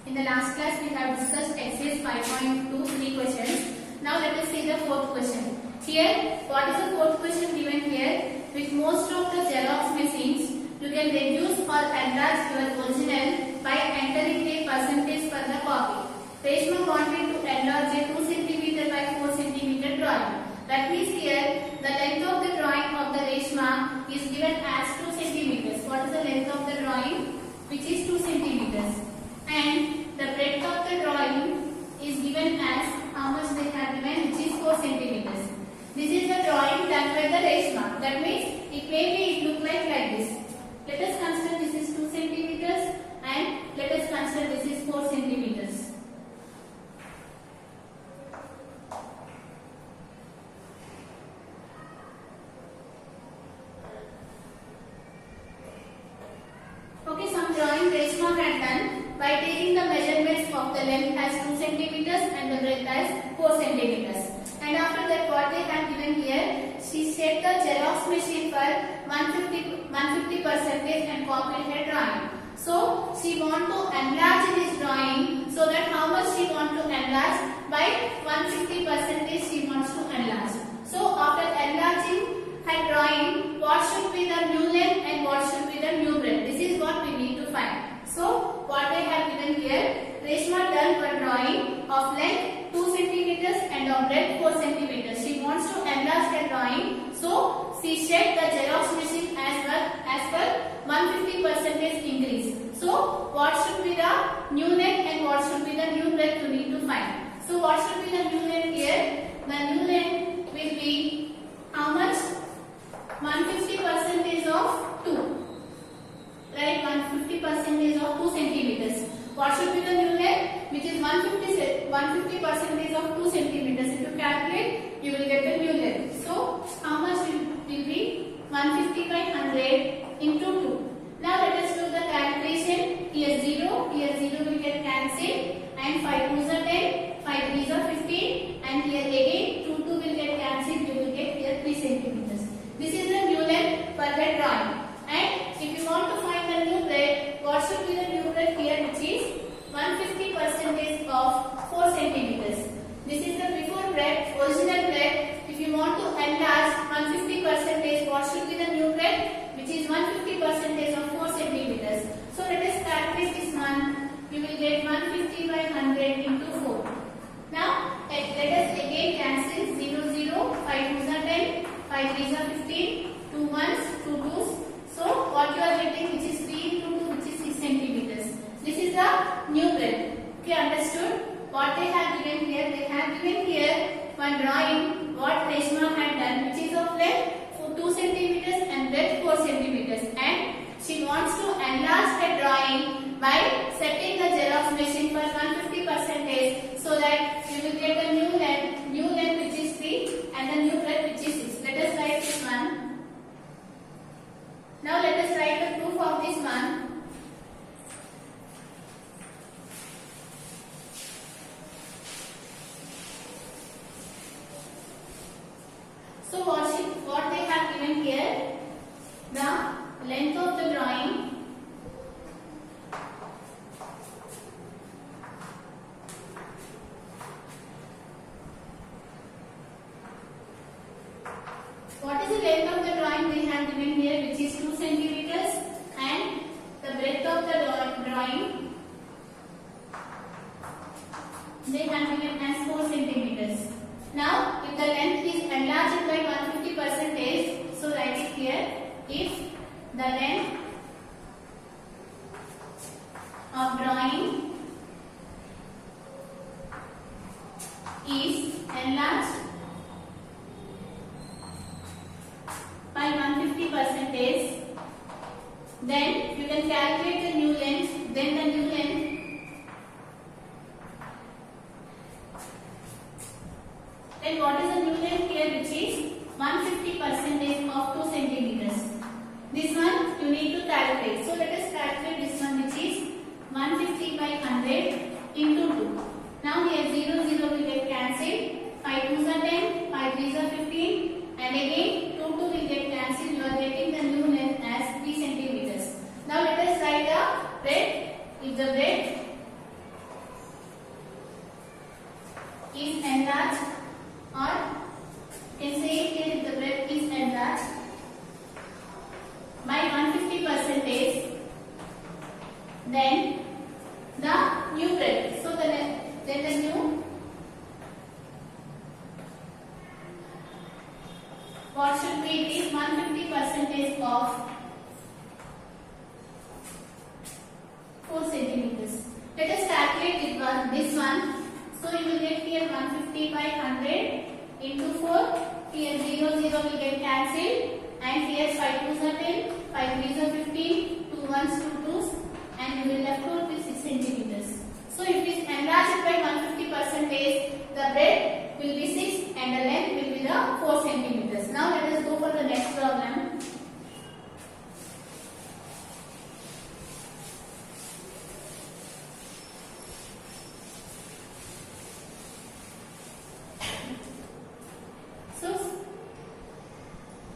In the last class we have discussed exercise 5.2 3 questions. Now let us see the fourth question. Here, what is the fourth question given here? With most of the Xerox machines, you can reduce or enlarge your original by entering a percentage for the copy. Reshma wanted to enlarge a 2 cm by 4 cm drawing. That means here, the length of the drawing of the Reshma is given as 2 cm. What is the length of the drawing? Which is 2 cm. And the breadth of the drawing is given as how much they have given, which is 4 cm. This is the drawing done by the Reshma. That means it look like this. Let us consider this is 2 cm and let us consider this is 4 cm. Okay, some drawing Reshma had done by taking the measurements of the length as 2 cm and the breadth as 4 cm. And after that, what they have given here, she set the Xerox machine for 150% and copied her drawing. So she want to enlarge this drawing, so that how much she want to enlarge? By 150% she wants to enlarge. So after enlarging her drawing, what should be the new length and what should be the new breadth? This is what we need to find. So what they have given here, Reshma done one drawing of length 2 cm and of breadth 4 cm. She wants to enlarge her drawing, so she set the Xerox machine as per 150% increase. So what should be the new length and what should be the new breadth you need to find. So what should be the new length here? The new length will be how much? 150% of 2. Right, 150% of 2 cm. What should be the new length? Which is 150% of 2 cm. If you calculate, you will get the new length. So how much will be 150 by 100 into 2. Now let us do the calculation. Here 0 will get cancelled, and 5 2s are 10, 5 3s are 15, and here again 2 will get cancelled. You will get here 3 cm. This is the new length for the drawing. And if you want to find the new breadth, what should be the new breadth here, which is 150% of 4 cm. This is the before breadth, original breadth. If you want to enlarge 150%, what should be the new breadth, which is 150% of 4 cm. So let us calculate this one. You will get 150 by 100 into 4. Now let us again cancel 0 0, 5 2s are 10, 5 3s are 15, 2 1s, 2 2s. So what you are getting, which is 3 into 2, which is 6 cm. This is the new breadth. Okay, understood? What they have given here, they have given here one drawing what Reshma had done, which is of length 2 cm and breadth 4 cm. And she wants to enlarge her drawing by setting the Xerox machine for 150%, so that you will get the new length which is 3 and the new breadth which is 6. Let us write this one. Now let us write the proof of this one. So what they have given here, the length of the drawing what is the length of the drawing they have given here, which is 2 cm, and the breadth of the drawing they have given as 4 cm. Now if the length is enlarged by 150%, so write it here. If the length of drawing is enlarged by 150%, then you can calculate the new length. Then the new length then what is the new length here, which is 150% of 2 cm. This one you need to calculate. So let us calculate this one, which is 150 by then the new bread. So then the new, what should be it is 150% of 4 centimeters. Let us calculate this one. So you will get here 150 by 100 into 4. Here 0 0 will get cancelled, and here 5 2s are 10, 5 3s are 15, 2 1s 2 2s, and you will left over with 6 centimeters. So if it is enlarged by 150%, the breadth will be 6 and the length will be the 4 centimeters. Now let us go for the next problem.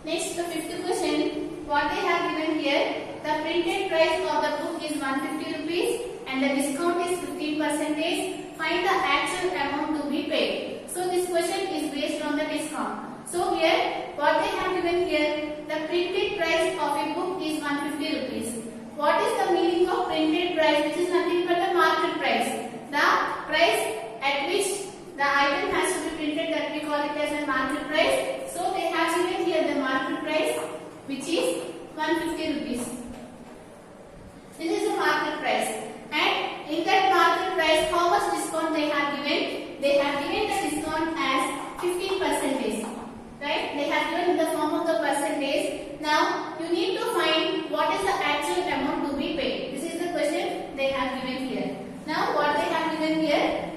Next, the fifth question, what they have given here, the printed price of the book is 150 rupees and the discount is 15%. Find the actual amount to be paid. So this question is based on the discount. So here, what they have given here, the printed price of a book is 150 rupees. What is the meaning of printed price, which is nothing but the market price? The price at which the item has to be printed, that we call it as a market price. So they have given here the market price, which is 150 rupees. This is the market price, and in that market price, how much discount they have given? They have given the discount as 15%. Right? They have given in the form of the percentage. Now you need to find what is the actual amount to be paid. This is the question they have given here. Now what they have given here,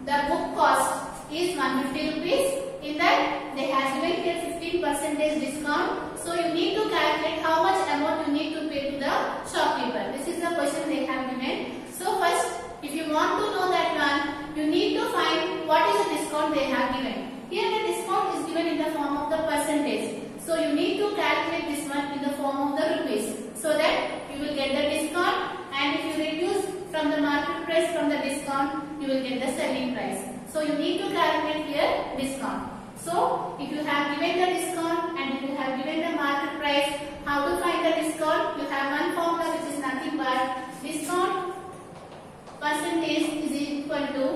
the book cost is 150 rupees. In that they have given here 15% discount. So you need to calculate how much amount you need to pay to the shopkeeper. This is the question they have given. So first, if you want to know that one, you need to find what is the discount they have given. Here the discount is given in the form of the percentage. So you need to calculate this one in the form of the rupees, so that you will get the discount, and if you reduce from the market price from the discount, you will get the selling price. So you need to calculate here discount. So if you have given the discount and if you have given the market price, how to find the discount? You have one formula, which is nothing but discount percentage is equal to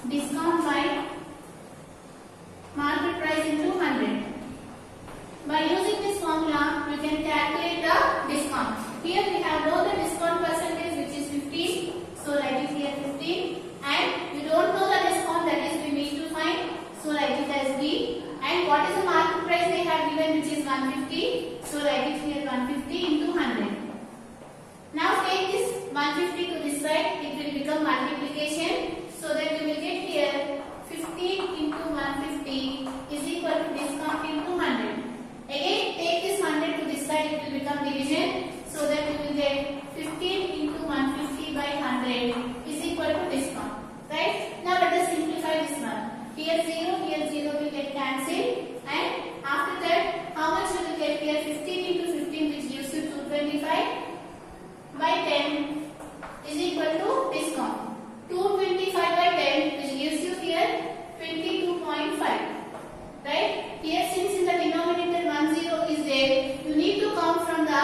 discount by market price into 100. By using this formula, you can calculate the discount. Here we have known the discount percentage, which is 15. So write it here 15. And we don't know the discount, that is we need to find. So write it as B. And what is the market price they have given, which is 150. So write it here 150 into 100. Now take this 150 to this side, it will become multiplication. So that you will get here 15 into 150 is equal to discount into 100. Again take this 100 to this side, it will become division. So that you will get 15 into 150 by 100 is equal to discount. Right? Now let us simplify this one. Here 0 will get cancelled, and after that how much you will get here? 15 into 15, which gives you 225 by 10 is equal to discount. 225 by 10, which gives you here 22.5. Right? Here since in the denominator 10 is there, you need to count from the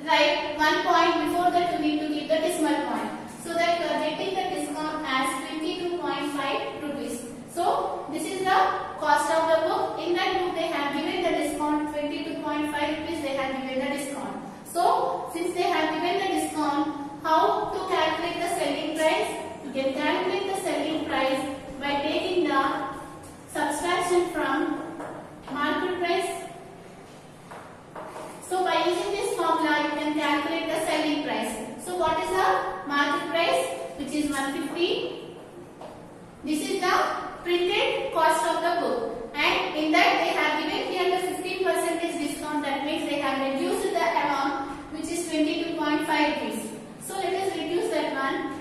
right one point. Before that you need to keep the decimal point. So that you are getting the discount as 22.5 rupees. So this is the cost of the book. In that book they have given the discount 22.5 rupees, they have given the discount. So since they have given the discount, how to calculate the selling price? You can calculate the selling price by taking the subtraction from market price. So by using this formula, you can calculate the selling price. So what is the market price? Which is 150. This is the printed cost of the book, and in that they have given here the 15% discount. That means they have reduced the amount, which is 22.5 rupees. So let us reduce that one.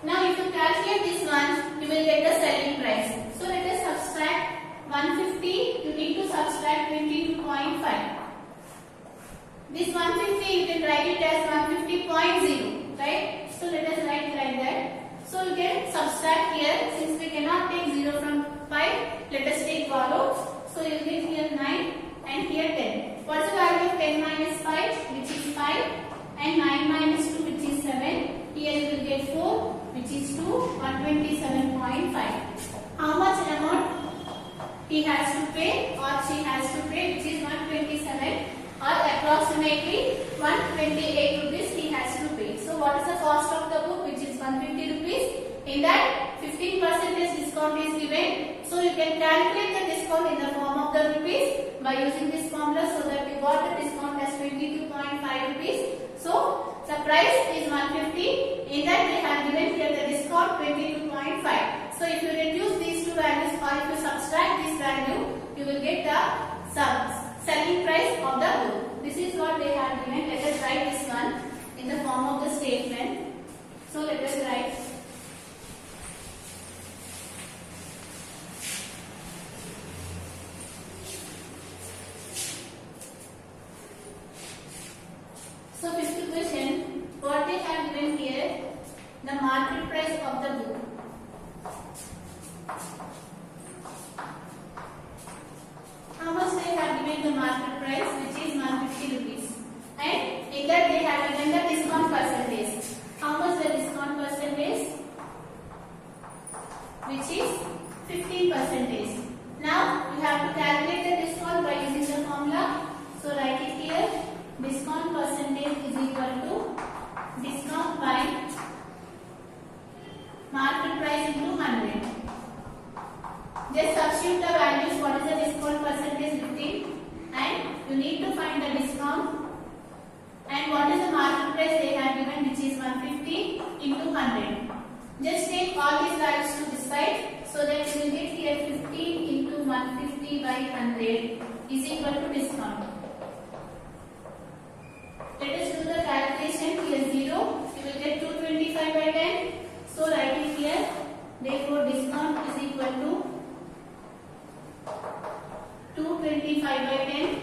Now if you calculate this one, you will get the selling price. So let us subtract 150, you need to subtract 22.5. This 150 you can write it as 150.0, right? So let us write like that. So you can subtract here, since we cannot take 0 from 5, let us take borrow. So you will get here 9 and here 10. What is the value of 10 minus 5? Which is which is to 127.5. How much amount he has to pay or she has to pay, which is 127 or approximately 128 rupees he has to pay. So what is the cost of the book, which is 150 rupees? In that 15% discount is given. So you can calculate the discount in the form of the rupees by using this formula, so that you got the discount as 22.5 rupees. So the price is 150. In that they have given here the discount 22.5. So if you reduce these two values or if you subtract this value, you will get the selling price of the book. This is what they have given. Let us write this one in the form of the statement. So let us write. So fifth question, what they have given here, the market price of the book. How much they have given the market price, which is 150 rupees, and in that they have given the discount percentage. How much the discount percentage, which is 15%. Now you have to calculate the discount by using the formula. So write it here. Discount percentage is equal to discount by market price into 100. Just substitute the values. What is the discount percentage 15, and you need to find the discount, and what is the market price they have given, which is 150 into 100. Just take all these values to this side, so that you will get here 15 into 150 by 100 is equal to discount. Let us do the calculation. Here 0, you will get 225 by 10. So write it here. Therefore discount is equal to 225 by 10,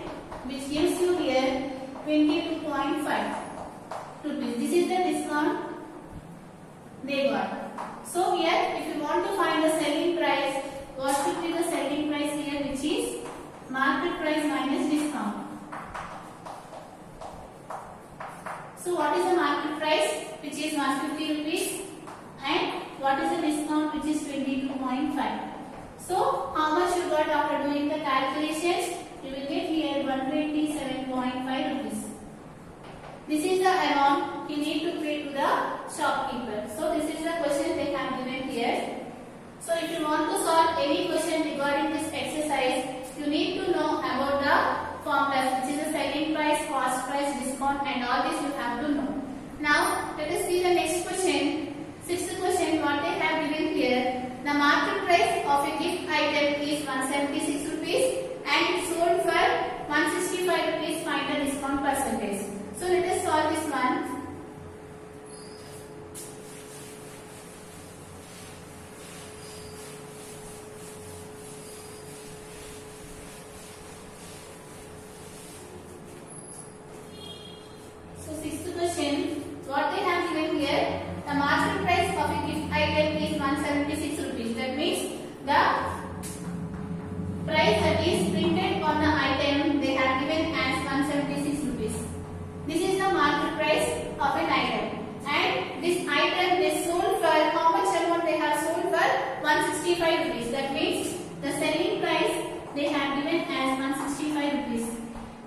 which gives you here 22.5 rupees. This is the discount they got. So here, if you want to find the selling price, what should be the selling price here, which is market price minus discount. So what is the market price, which is 150 rupees, and what is the discount, which is 22.5. So how much you got after doing the calculations? You will get here 127.5 rupees. This is the amount you need to pay to the shopkeeper. So this is the question they have given here. So if you want to solve any question regarding this exercise, you need to know about the formulas, which is the selling price, cost price, discount, and all this you have to know. Now let us see the next question. Sixth question, what they have given here. The market price of a gift item is 176 rupees and it sold for 165 rupees. Find the discount percentage. So let us solve this one. So sixth question, what they have given here, the market price of a gift item is 176 rupees. That means the price that is printed on the item they have given as 176 rupees. This is the market price of an item, and this item they sold for, how much amount they have sold for? 165 rupees. That means the selling price they have given as 165 rupees.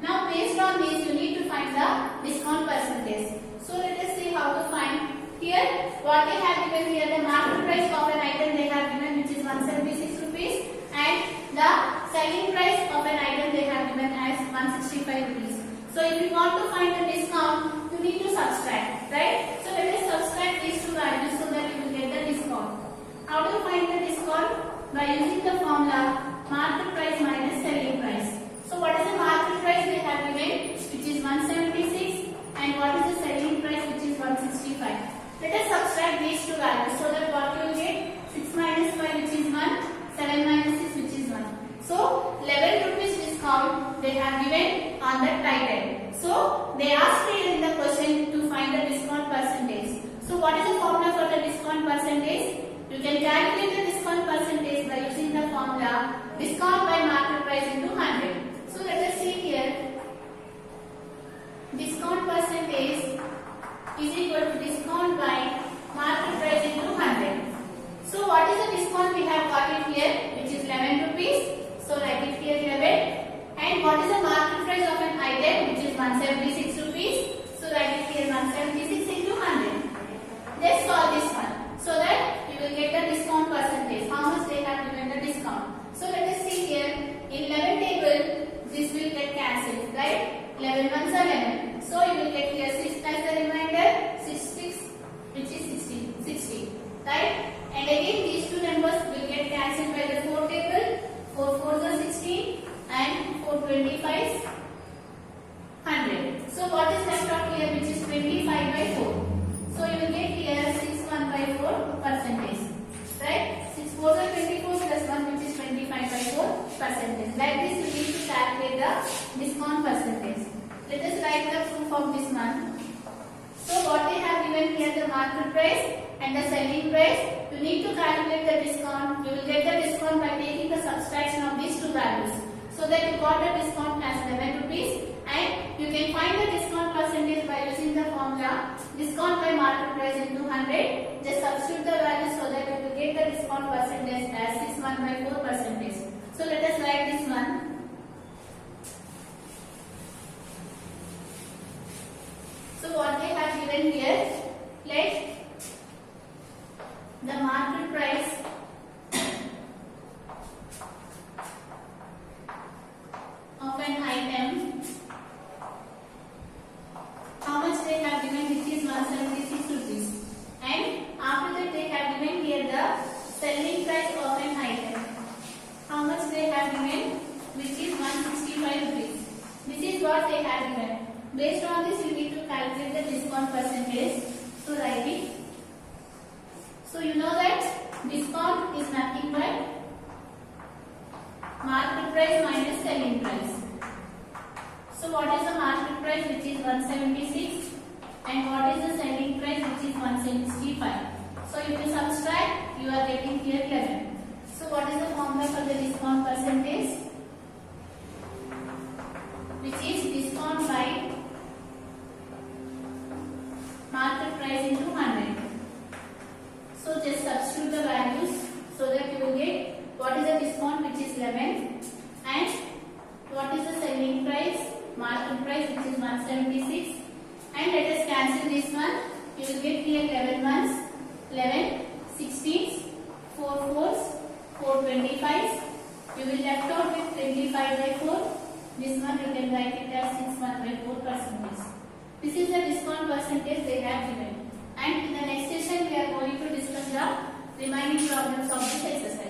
Now based on this you need to find the discount percentage. So let us see how to find. Here what they have given here, the market price of an item they have given, which is 176 rupees, and the selling price of an item they have given as 165 rupees. So if you want to find the discount, you need to subtract, right? So let us subtract these two values so that you will get the discount. How do you find the discount? By using the formula market price minus selling price. So what is the market price they have given, which is 176, and what is the selling price, which is 165. Let us subtract these two values so that what you will get, 6 minus 5, which is 1, 7 minus 6, which is 1. So 11 rupees discount they have given on that item. So they asked here in the question to find the discount percentage. So what is the formula for the discount percentage? You can calculate the discount percentage by using the formula discount by market price into 100. So let us see here. Discount percentage is equal to discount by market price into 100. given here the market price and the selling price. You need to calculate the discount. You will get the discount by taking the subtraction of these two values. So that you got the discount as 11 rupees, and you can find the discount percentage by using the formula discount by market price into 100. Just substitute the value so that you will get the discount percentage as 61/4%. So let us write this one. So what they have given here, let the market price of an item, how much they have given, which is 176 rupees, and after that they have given here the selling price of an item, how much they have given, which is 165 rupees. This is what they have given. Based on this, you need to calculate the discount percentage. So write it. So you know that discount is nothing but market price minus selling price. So what is the market price, which is 176, and what is the selling price, which is 165. So if you subtract, you are getting here 11. So what is the formula for the discount percentage, which is discount by market price into 100. So just substitute the values so that you will get what is the discount, which is 11, and what is the selling price, market price, which is 176, and let us cancel this one. You will get here 11 ones, 11, 16s, 4 4s, 4 25s. You will left out with 25/4. This one you can write it as 61/4%. This is the discount percentage they have given. And in the next session we are going to discuss the remaining problems of this exercise.